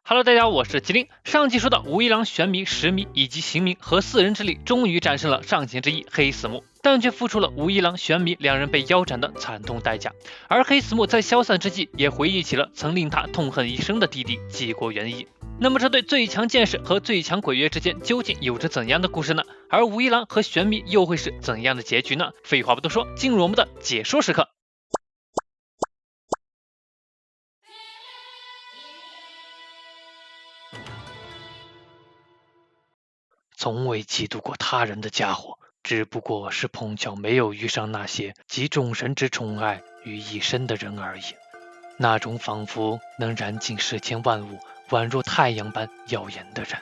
Hello， 大家好，我是麒麟。上期说到武一郎、玄弥、石弥以及刑明和4人之力终于战胜了上弦之一黑死木，但却付出了武一郎、玄弥两人被腰斩的惨痛代价。而黑死木在消散之际，也回忆起了曾令他痛恨一生的弟弟纪国元一。那么这对最强剑士和最强鬼月之间究竟有着怎样的故事呢？而武一郎和玄弥又会是怎样的结局呢？废话不多说，进入我们的解说时刻。从未嫉妒过他人的家伙，只不过是碰巧没有遇上那些集众神之宠爱于一身的人而已。那种仿佛能燃尽世间万物，宛若太阳般耀眼的人。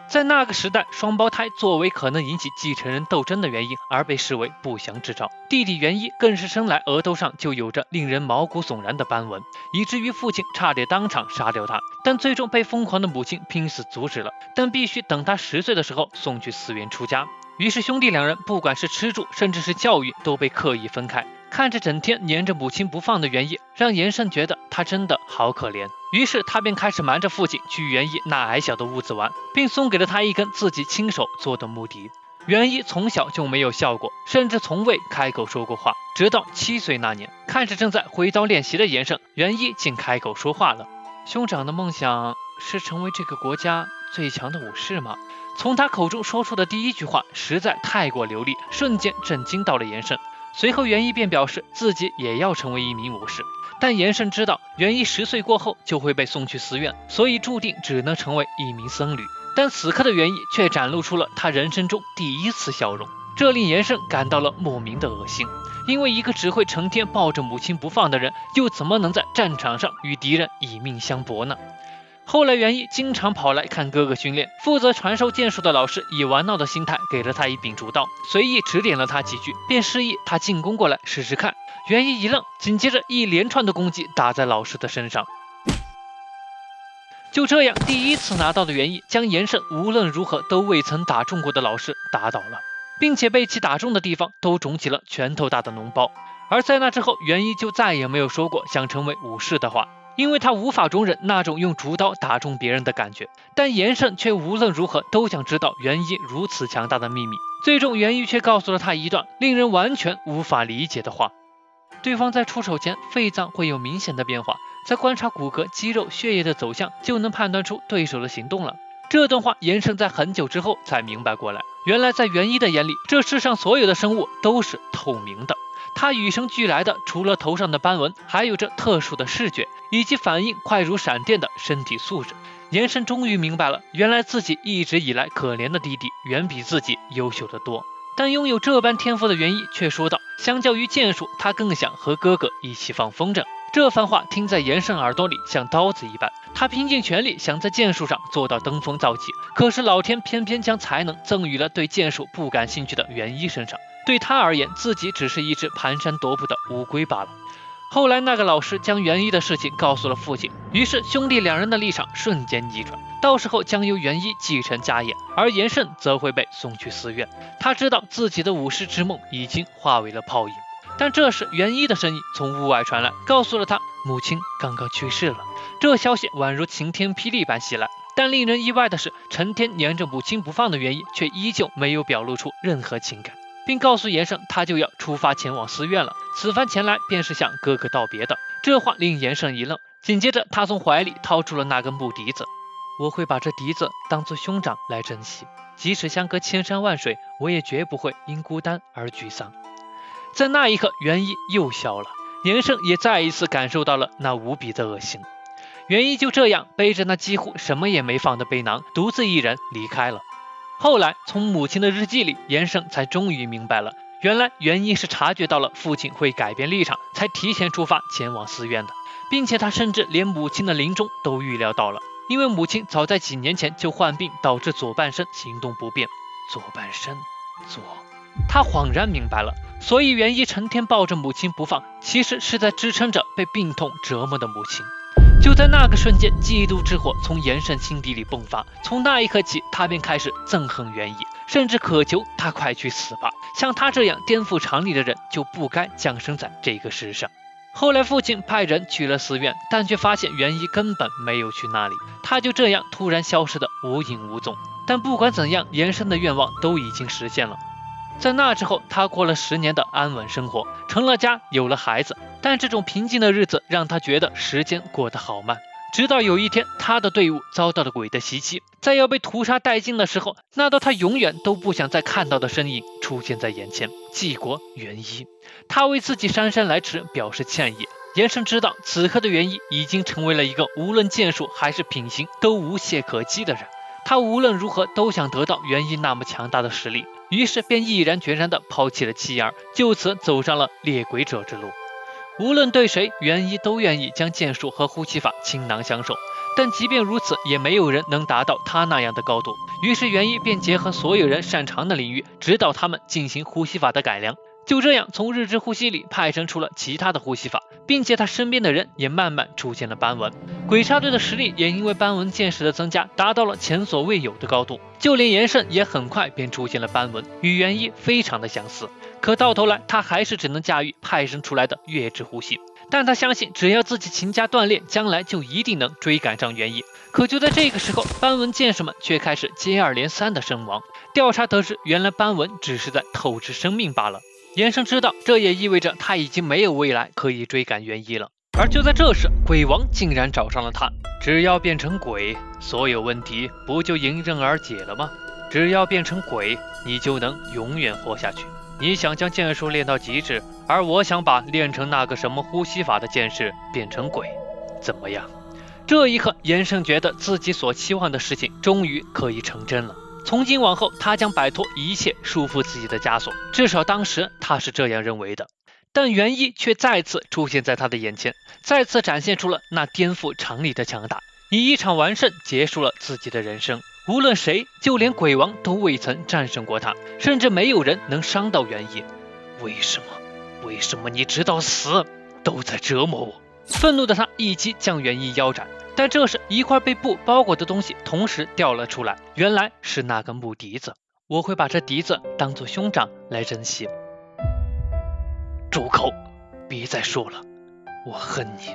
在那个时代，双胞胎作为可能引起继承人斗争的原因而被视为不祥之兆，弟弟元一更是生来额头上就有着令人毛骨悚然的斑纹，以至于父亲差点当场杀掉他，但最终被疯狂的母亲拼死阻止了，但必须等他10岁的时候送去寺院出家。于是兄弟两人不管是吃住甚至是教育都被刻意分开。看着整天黏着母亲不放的元一，让延胜觉得他真的好可怜，于是他便开始瞒着父亲去元一那矮小的屋子玩，并送给了他一根自己亲手做的木笛。元一从小就没有笑过，甚至从未开口说过话，直到7岁那年，看着正在挥刀练习的延胜，元一竟开口说话了。兄长的梦想是成为这个国家最强的武士吗？从他口中说出的第一句话实在太过流利，瞬间震惊到了延胜。随后元一便表示自己也要成为一名武士，但延胜知道元一10岁过后就会被送去寺院，所以注定只能成为一名僧侣。但此刻的元一却展露出了他人生中第一次笑容，这令延胜感到了莫名的恶心，因为一个只会成天抱着母亲不放的人，又怎么能在战场上与敌人以命相搏呢？后来元一经常跑来看哥哥训练，负责传授剑术的老师以玩闹的心态给了他一柄竹刀，随意指点了他几句，便示意他进攻过来试试看。元一一愣，紧接着一连串的攻击打在老师的身上。就这样，第一次拿到的元一将延胜无论如何都未曾打中过的老师打倒了，并且被其打中的地方都肿起了拳头大的脓包。而在那之后，元一就再也没有说过想成为武士的话，因为他无法容忍那种用竹刀打中别人的感觉。但延胜却无论如何都想知道元一如此强大的秘密，最终元一却告诉了他一段令人完全无法理解的话：对方在出手前肺脏会有明显的变化，在观察骨骼、肌肉、血液的走向就能判断出对手的行动了。这段话延胜在很久之后才明白过来，原来在元一的眼里，这世上所有的生物都是透明的，他与生俱来的除了头上的斑纹，还有着特殊的视觉以及反应快如闪电的身体素质。延胜终于明白了，原来自己一直以来可怜的弟弟远比自己优秀得多。但拥有这般天赋的元一却说道，相较于剑术，他更想和哥哥一起放风筝。这番话听在延胜耳朵里像刀子一般，他拼尽全力想在剑术上做到登峰造极，可是老天偏偏将才能赠予了对剑术不感兴趣的元一身上，对他而言，自己只是一只蹒跚踱步的乌龟罢了。后来那个老师将元一的事情告诉了父亲，于是兄弟两人的立场瞬间逆转，到时候将由元一继承家业，而延胜则会被送去寺院。他知道自己的武士之梦已经化为了泡影，但这时元一的声音从屋外传来，告诉了他母亲刚刚去世了。这消息宛如晴天霹雳般袭来，但令人意外的是，成天黏着母亲不放的元一却依旧没有表露出任何情感，并告诉延胜他就要出发前往寺院了，此番前来便是向哥哥道别的。这话令延胜一愣，紧接着他从怀里掏出了那根木笛子。我会把这笛子当作兄长来珍惜，即使相隔千山万水，我也绝不会因孤单而沮丧。在那一刻，元一又笑了，延胜也再一次感受到了那无比的恶心。元一就这样背着那几乎什么也没放的背囊，独自一人离开了。后来从母亲的日记里，延胜才终于明白了，原来元一是察觉到了父亲会改变立场，才提前出发前往寺院的，并且他甚至连母亲的临终都预料到了，因为母亲早在几年前就患病，导致左半身行动不便。左半身，他恍然明白了，所以元一成天抱着母亲不放，其实是在支撑着被病痛折磨的母亲。就在那个瞬间，嫉妒之火从延胜心底里迸发，从那一刻起，他便开始憎恨元一，甚至渴求他快去死吧，像他这样颠覆常理的人就不该降生在这个世上。后来父亲派人去了寺院，但却发现元一根本没有去那里，他就这样突然消失得无影无踪。但不管怎样，延伸的愿望都已经实现了。在那之后，他过了10年的安稳生活，成了家，有了孩子，但这种平静的日子让他觉得时间过得好慢。直到有一天，他的队伍遭到了鬼的袭击，在要被屠杀殆尽的时候，那道他永远都不想再看到的身影出现在眼前，纪国元一。他为自己姗姗来迟表示歉意。延伸知道，此刻的元一已经成为了一个无论剑术还是品行都无懈可击的人。他无论如何都想得到元一那么强大的实力，于是便毅然决然地抛弃了妻儿，就此走上了猎鬼者之路。无论对谁，元一都愿意将剑术和呼吸法倾囊相授，但即便如此，也没有人能达到他那样的高度。于是元一便结合所有人擅长的领域，指导他们进行呼吸法的改良。就这样，从日之呼吸里派生出了其他的呼吸法，并且他身边的人也慢慢出现了斑纹。鬼杀队的实力也因为斑纹剑士的增加，达到了前所未有的高度。就连延伸也很快便出现了斑纹，与元一非常的相似。可到头来，他还是只能驾驭派生出来的月之呼吸。但他相信，只要自己勤加锻炼，将来就一定能追赶上元一。可就在这个时候，斑纹剑士们却开始接二连三的身亡。调查得知，原来斑纹只是在透支生命罢了。延伸知道，这也意味着他已经没有未来可以追赶元一了。而就在这时，鬼王竟然找上了他。只要变成鬼，所有问题不就迎刃而解了吗？只要变成鬼，你就能永远活下去。你想将剑术练到极致，而我想把练成那个什么呼吸法的剑士变成鬼，怎么样？这一刻，延伸觉得自己所期望的事情终于可以成真了。从今往后，他将摆脱一切束缚自己的枷锁，至少当时他是这样认为的。但元一却再次出现在他的眼前，再次展现出了那颠覆常理的强大，以一场完胜结束了自己的人生。无论谁，就连鬼王都未曾战胜过他，甚至没有人能伤到元一。为什么你直到死都在折磨我？愤怒的他一击将元一腰斩，但这时一块被布包裹的东西同时掉了出来，原来是那根木笛子。我会把这笛子当作兄长来珍惜。住口，别再说了，我恨你。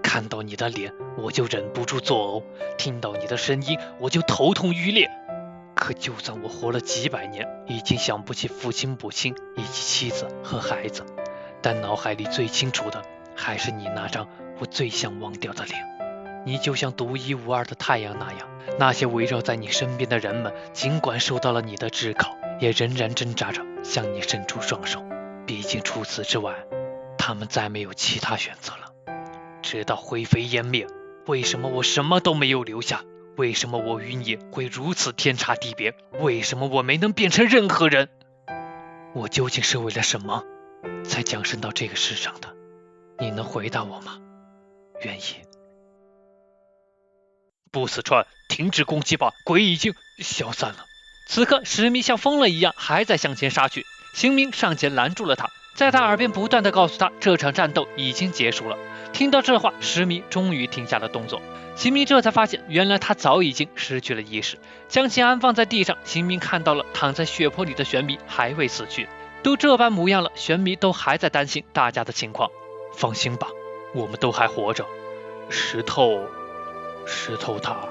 看到你的脸我就忍不住作呕，听到你的声音我就头痛欲裂。可就算我活了几百年，已经想不起父亲母亲以及妻子和孩子，但脑海里最清楚的还是你那张我最想忘掉的脸。你就像独一无二的太阳那样，那些围绕在你身边的人们，尽管受到了你的炙烤，也仍然挣扎着向你伸出双手。毕竟除此之外，他们再没有其他选择了。直到灰飞烟灭，为什么我什么都没有留下？为什么我与你会如此天差地别？为什么我没能变成任何人？我究竟是为了什么才降生到这个世上的？你能回答我吗？愿意。不死川，停止攻击吧，鬼已经消散了。此刻石迷像疯了一样还在向前杀去，邢明上前拦住了他，在他耳边不断地告诉他这场战斗已经结束了。听到这话，石迷终于停下了动作。邢明这才发现，原来他早已经失去了意识。将其安放在地上，邢明看到了躺在血泊里的玄弥还未死去。都这般模样了，玄弥都还在担心大家的情况。放心吧，我们都还活着。石头他……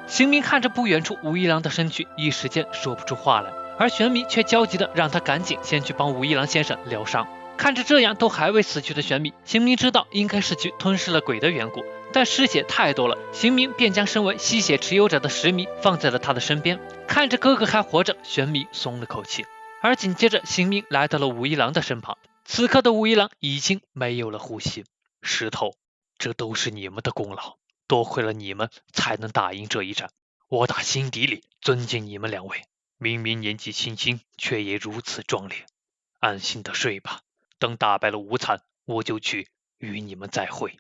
邢明看着不远处武一郎的身躯，一时间说不出话来，而玄弥却焦急的让他赶紧先去帮武一郎先生疗伤。看着这样都还未死去的玄弥，邢明知道应该是去吞噬了鬼的缘故，但失血太多了，邢明便将身为吸血持有者的石弥放在了他的身边。看着哥哥还活着，玄弥松了口气。而紧接着，邢明来到了武一郎的身旁，此刻的武一郎已经没有了呼吸。石头，这都是你们的功劳，多亏了你们才能打赢这一战，我打心底里尊敬你们两位，明明年纪轻轻，却也如此壮烈。安心的睡吧，等打败了无惨，我就去与你们再会。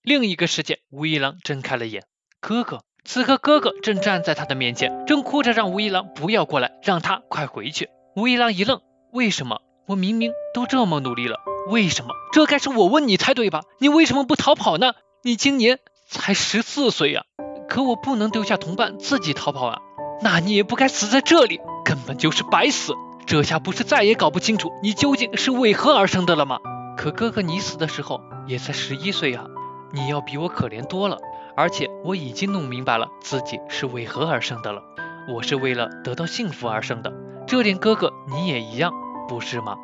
另一个世界，武一郎睁开了眼，哥哥。此刻哥哥正站在他的面前，正哭着让武一郎不要过来，让他快回去。武一郎一愣，为什么？我明明都这么努力了，为什么？这该是我问你才对吧？你为什么不逃跑呢？你今年才14岁啊！可我不能丢下同伴自己逃跑啊！那你也不该死在这里，根本就是白死。这下不是再也搞不清楚你究竟是为何而生的了吗？可哥哥你死的时候也才11岁啊，你要比我可怜多了。而且我已经弄明白了自己是为何而生的了，我是为了得到幸福而生的。这点哥哥你也一样，不是吗？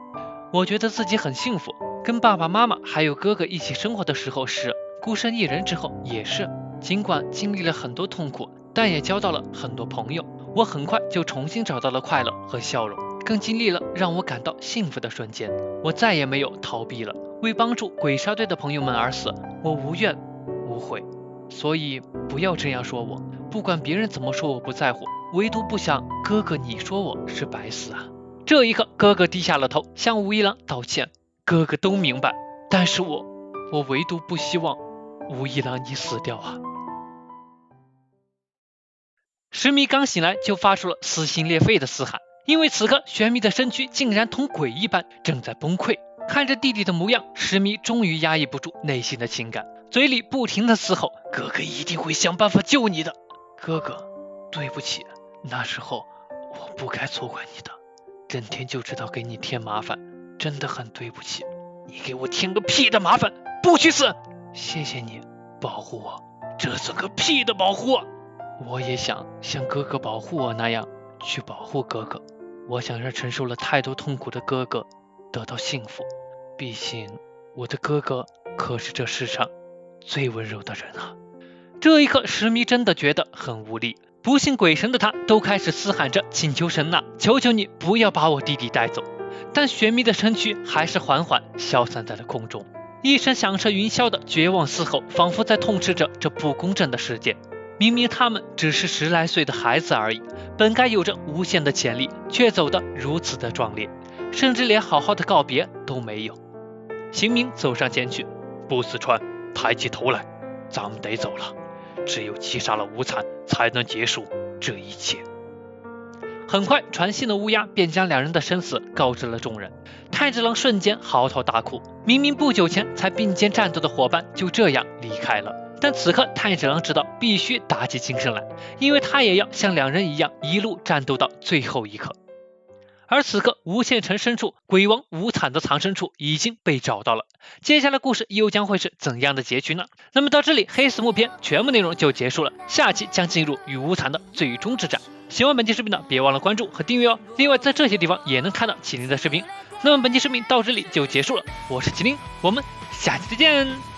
我觉得自己很幸福，跟爸爸妈妈还有哥哥一起生活的时候是，孤身一人之后也是。尽管经历了很多痛苦，但也交到了很多朋友。我很快就重新找到了快乐和笑容，更经历了让我感到幸福的瞬间。我再也没有逃避了，为帮助鬼杀队的朋友们而死，我无怨无悔。所以不要这样说我，不管别人怎么说我不在乎，唯独不想哥哥你说我是白死啊。这一刻哥哥低下了头，向吴一郎道歉。哥哥都明白，但是我唯独不希望吴一郎你死掉啊。石迷刚醒来就发出了撕心裂肺的嘶喊，因为此刻玄弥的身躯竟然同鬼一般，正在崩溃。看着弟弟的模样，石迷终于压抑不住内心的情感，嘴里不停地嘶吼，哥哥一定会想办法救你的。哥哥对不起，那时候我不该错怪你的，整天就知道给你添麻烦，真的很对不起。你给我添个屁的麻烦，不去死。谢谢你保护我，这算个屁的保护。我也想像哥哥保护我那样去保护哥哥，我想让承受了太多痛苦的哥哥得到幸福，毕竟我的哥哥可是这世上最温柔的人啊。这一刻石迷真的觉得很无力，不信鬼神的他都开始嘶喊着请求神呐，求求你不要把我弟弟带走。但玄弥的身躯还是缓缓消散在了空中，一声响彻云霄的绝望嘶吼，仿佛在痛斥着这不公正的世界。明明他们只是10来岁的孩子而已，本该有着无限的潜力，却走得如此的壮烈，甚至连好好的告别都没有。邢明走上前去，不死川，抬起头来，咱们得走了，只有击杀了无惨，才能结束这一切。很快传信的乌鸦便将两人的生死告知了众人，太子郎瞬间嚎啕大哭，明明不久前才并肩战斗的伙伴就这样离开了。但此刻太子郎知道必须打起精神来，因为他也要像两人一样一路战斗到最后一刻。而此刻无限城深处，鬼王无惨的藏身处已经被找到了，接下来故事又将会是怎样的结局呢？那么到这里黑死木篇全部内容就结束了，下期将进入与无惨的最终之战。喜欢本期视频的别忘了关注和订阅哦，另外在这些地方也能看到麒麟的视频。那么本期视频到这里就结束了，我是麒麟，我们下期再见。